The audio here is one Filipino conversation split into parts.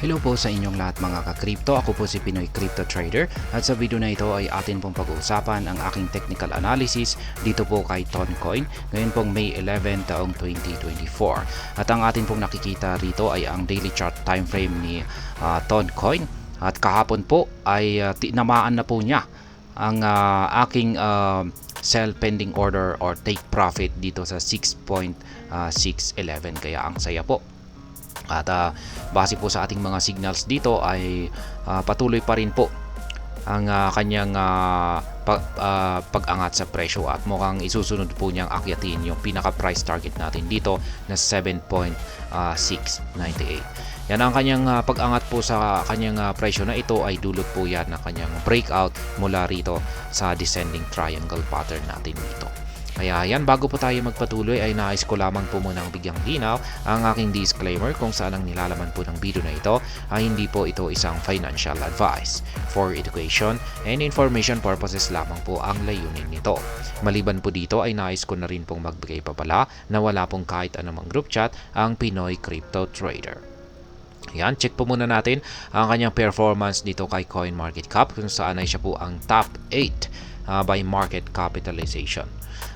Hello po sa inyong lahat mga ka-crypto. Ako po si Pinoy Crypto Trader at sa video na ito ay atin pong pag-uusapan ang aking technical analysis dito po kay Toncoin ngayon pong May 11 taong 2024. At ang atin pong nakikita rito ay ang daily chart time frame ni Toncoin at kahapon po ay tinamaan na po niya ang aking sell pending order or take profit dito sa 6.611 kaya ang saya po. At base po sa ating mga signals dito ay patuloy pa rin po ang kanyang pag-angat sa presyo at mukhang isusunod po niyang akyatin yung pinaka price target natin dito na 7.698. Yan ang kanyang pag-angat po sa kanyang presyo na ito ay dulot po yan ng kanyang breakout mula rito sa descending triangle pattern natin dito. Kaya yan, bago po tayo magpatuloy ay nais ko lamang po munang bigyang linaw ang aking disclaimer kung saan ang nilalaman po ng video na ito ay hindi po ito isang financial advice. For education and information purposes lamang po ang layunin nito. Maliban po dito ay nais ko na rin pong magbigay papala na wala pong kahit anumang group chat ang Pinoy Crypto Trader. Yan, check po muna natin ang kanyang performance dito kay CoinMarketCap kung saan ay siya po ang top 8 by market capitalization.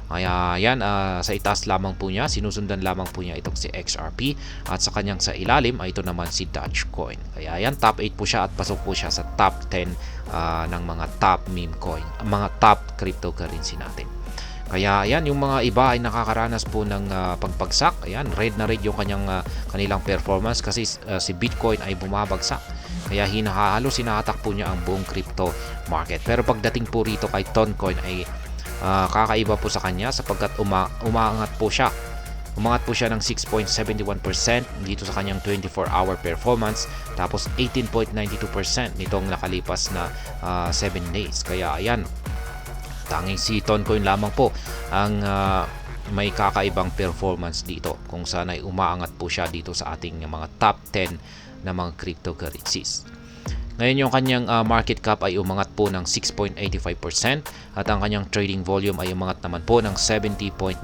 Kaya yan, sa itaas lamang po niya, sinusundan lamang po niya itong si XRP at sa kanyang sa ilalim ay ito naman si Dogecoin. Kaya yan, top 8 po siya at pasok po siya sa top 10 ng mga top meme coin, mga top cryptocurrency natin. Kaya yan, yung mga iba ay nakakaranas po ng pagpagsak. Ayan, red na red yung kanilang performance kasi si Bitcoin ay bumabagsak. Kaya halos hinahatak po niya ang buong crypto market. Pero pagdating po rito kay Toncoin ay kakaiba po sa kanya sapagkat umangat po siya. Umangat po siya ng 6.71% dito sa kanyang 24-hour performance tapos 18.92% nitong nakalipas na 7 days. Kaya ayan, tanging si Toncoin lamang po ang may kakaibang performance dito kung saan ay umaangat po siya dito sa ating mga top 10 na mga cryptocurrencies. Ngayon yung kanyang market cap ay umangat po ng 6.85% at ang kanyang trading volume ay umangat naman po ng 70.95%.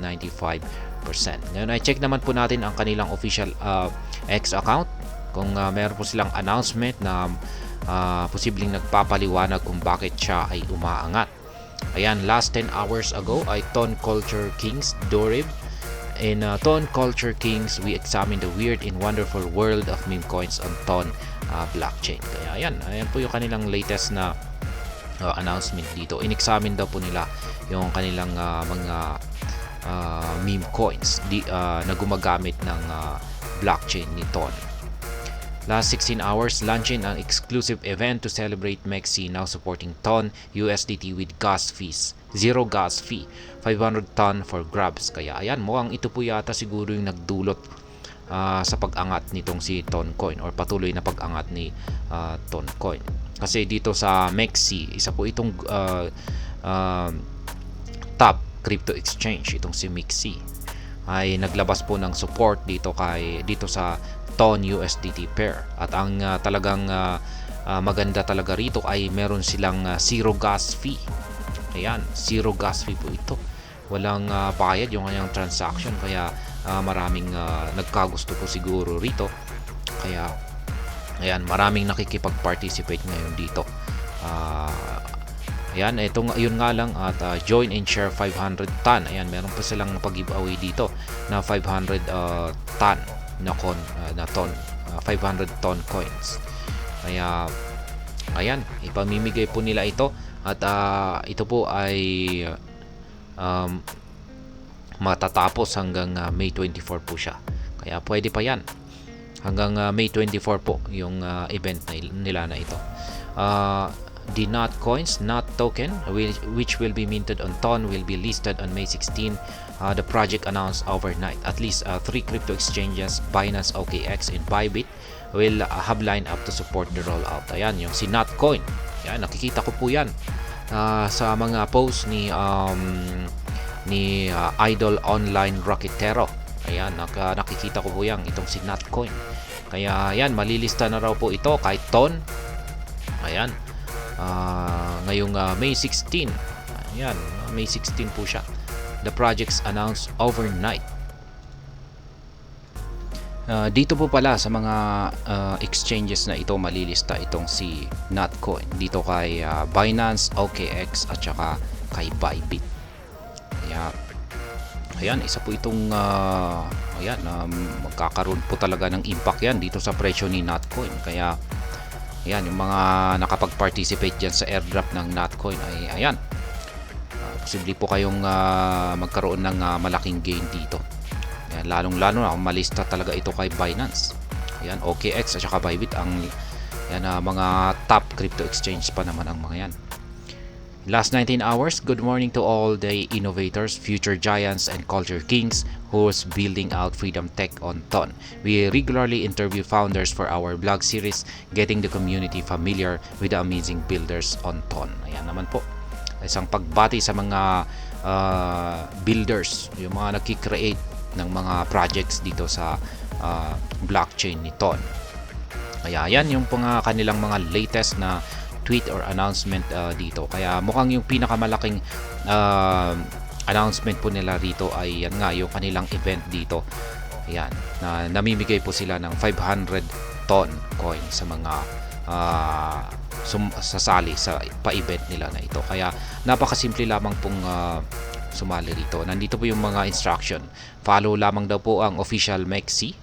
Ngayon ay check naman po natin ang kanilang official X account kung meron po silang announcement na posibleng nagpapaliwanag kung bakit siya ay umaangat. Ayan, last 10 hours ago ay Ton Culture Kings Dorib. In Ton Culture Kings, we examine the weird and wonderful world of meme coins on Ton blockchain. Kaya ayan po yung kanilang latest na announcement dito. In-examine daw po nila yung kanilang mga meme coins na gumagamit ng blockchain ni Ton. Last 16 hours, launching an exclusive event to celebrate Mexi now supporting Ton USDT with gas fees. Zero gas fee, 500 ton for grabs. Kaya ayan, mukhang ito po yata siguro yung nagdulot sa pag-angat nitong si Toncoin or patuloy na pag-angat ni Toncoin. Kasi dito sa Mexi, isa po itong top crypto exchange, itong si Mexi ay naglabas po ng support dito sa Ton USDT pair. At ang talagang maganda talaga rito ay meron silang zero gas fee. Ayan, zero gas fee po ito. Walang bayad yung kanyang transaction kaya maraming nagkagusto po siguro rito. Kaya ayan, maraming nakikipag-participate ngayon dito. Ayan, yun nga lang at join and share 500 ton. Ayan, meron pa silang pag-giveaway dito na 500 ton na 500 ton coins. Kaya ayan, ipamimigay po nila ito at ito po ay matatapos hanggang May 24 po siya. Kaya pwede pa yan. Hanggang May 24 po yung event nila na ito. The NOT coins, NOT token, which will be minted on Ton, will be listed on May 16. The project announced overnight. At least 3 crypto exchanges, Binance, OKX, and Bybit, will have lined up to support the rollout. Ayan, yung si NOT coin. Yan, nakikita ko po yan sa mga posts ni Idol Online Rocketero. Ayan, nakikita ko po yan, itong si NOT coin. Kaya yan, malilista na raw po ito kahit Ton. Ayan, ngayong May 16. Ayan, May 16 po siya. The projects announced overnight. Dito po pala sa mga exchanges na ito malilista itong si Notcoin dito kay Binance, OKX at saka kay Bybit. Ayan, isa po itong magkakaroon po talaga ng impact yan dito sa presyo ni Notcoin. Kaya ayan, yung mga nakapag-participate dyan sa airdrop ng Notcoin ay ayan, posible po kayong magkaroon ng malaking gain dito. Ayan, lalong-lalo na kung malista talaga ito kay Binance. Ayan, OKX at saka Bybit ang mga top crypto exchange pa naman ang mga yan. Last 19 hours, good morning to all the innovators, future giants, and culture kings who's building out Freedom Tech on Ton. We regularly interview founders for our blog series, getting the community familiar with the amazing builders on Ton. Ayan naman po, isang pagbati sa mga builders, yung mga nagki-create ng mga projects dito sa blockchain ni Ton. Kaya yan yung kanilang mga latest na tweet or announcement dito. Kaya mukhang yung pinakamalaking announcement po nila rito ay yan nga, yung kanilang event dito. Ayan, na namimigay po sila ng 500 ton coin sa mga sasali sa pa-event nila na ito. Kaya napakasimple lamang pong sumali rito. Nandito po yung mga instruction. Follow lamang daw po ang official MEXC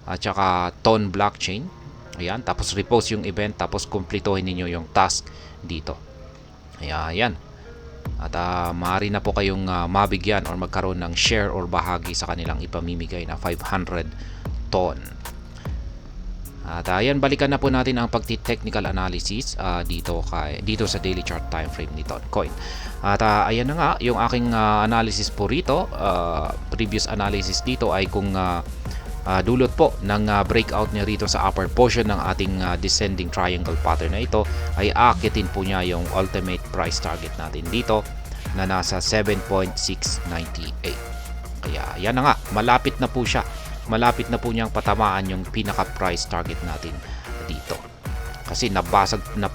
at saka Ton blockchain. Ayan, tapos repost yung event, tapos kumplituhin ninyo yung task dito. Ayan. At maaari na po kayong mabigyan or magkaroon ng share or bahagi sa kanilang ipamimigay na 500 ton. At ayan, balikan na po natin ang pagti-technical analysis dito sa daily chart time frame ni Toncoin. At ayan na nga, yung aking analysis po rito, previous analysis dito ay kung dulot po ng breakout niya rito sa upper portion ng ating descending triangle pattern na ito, ay aakitin po niya yung ultimate price target natin dito na nasa 7.698. Kaya yan na nga, malapit na po siya. Malapit na po niyang patamaan yung pinaka price target natin dito. Kasi nabasag na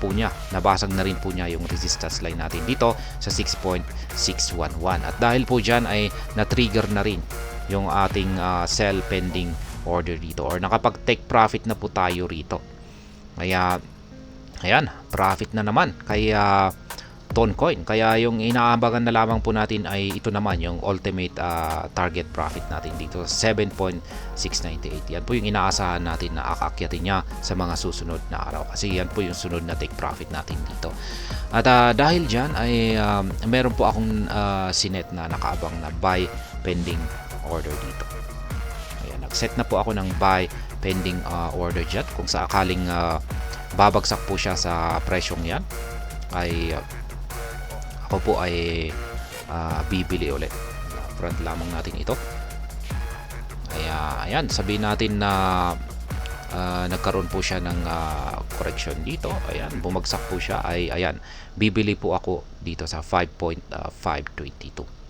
rin po niya yung resistance line natin dito sa 6.611. At dahil po dyan ay na-trigger na rin yung ating sell pending order dito, or nakapag-take profit na po tayo rito. Kaya ayan, profit na naman kaya Toncoin. Kaya yung inaabangan na lamang po natin ay ito naman, yung ultimate target profit natin dito, 7.698. Yan po yung inaasahan natin na aakyatin niya sa mga susunod na araw, kasi yan po yung sunod na take profit natin dito. At dahil dyan ay meron po akong sinet na nakaabang na buy pending order dito. Ayan, nag-set na po ako ng buy pending order dyan. Kung sakaling babagsak po siya sa presyong yan, ay ako po ay bibili ulit. Front lamang natin ito. Kaya ayan, sabihin natin na nagkaroon po siya ng correction dito. Ayan, bumagsak po siya, ay ayan, bibili po ako dito sa 5.522.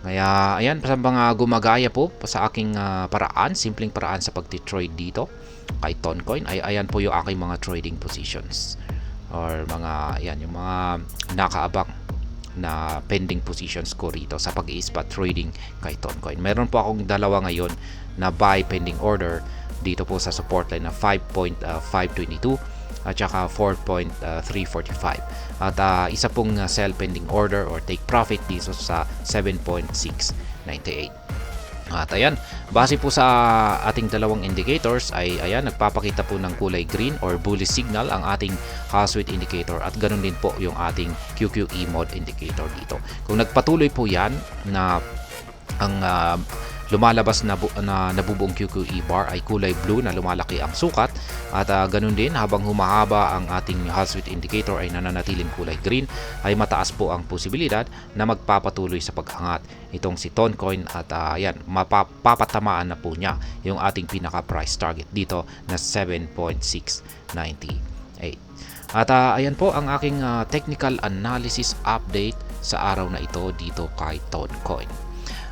Kaya ayan, sa mga gumagaya po sa aking paraan, simpleng paraan sa pagti-trade dito kay Toncoin, ay ayan po yung aking mga trading positions, or mga ayan, yung mga nakaabang na pending positions ko rito sa pag-i-spot trading kay Toncoin. Meron po akong dalawa ngayon na buy pending order dito po sa support line na 5.522 at saka 4.345, at isa pong sell pending order or take profit dito sa 7.698. At ayan, base po sa ating dalawang indicators ay ayan, nagpapakita po ng kulay green or bullish signal ang ating Hallswitch indicator, at ganun din po yung ating QQE mode indicator dito. Kung nagpatuloy po yan na ang lumalabas na nabubuong QQE bar ay kulay blue na lumalaki ang sukat, at ganun din habang humahaba ang ating Hallswitch indicator ay nananatiling kulay green, ay mataas po ang posibilidad na magpapatuloy sa paghangat itong si Toncoin, at ayan, mapapatamaan na po niya yung ating pinaka price target dito na 7.698. At ayan po ang aking technical analysis update sa araw na ito dito kay Toncoin.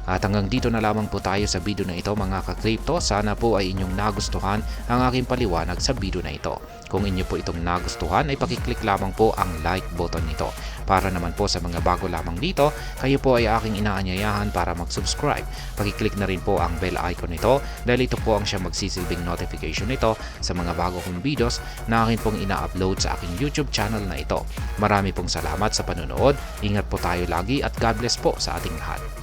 At hanggang dito na lamang po tayo sa video na ito mga ka-crypto. Sana po ay inyong nagustuhan ang aking paliwanag sa video na ito. Kung inyo po itong nagustuhan ay pakiclick lamang po ang like button nito. Para naman po sa mga bago lamang dito, kayo po ay aking inaanyayahan para mag-subscribe. Pakiclick na rin po ang bell icon nito dahil ito po ang siya magsisilbing notification nito sa mga bago kong videos na akin pong ina-upload sa aking YouTube channel na ito. Marami pong salamat sa panonood. Ingat po tayo lagi at God bless po sa ating lahat.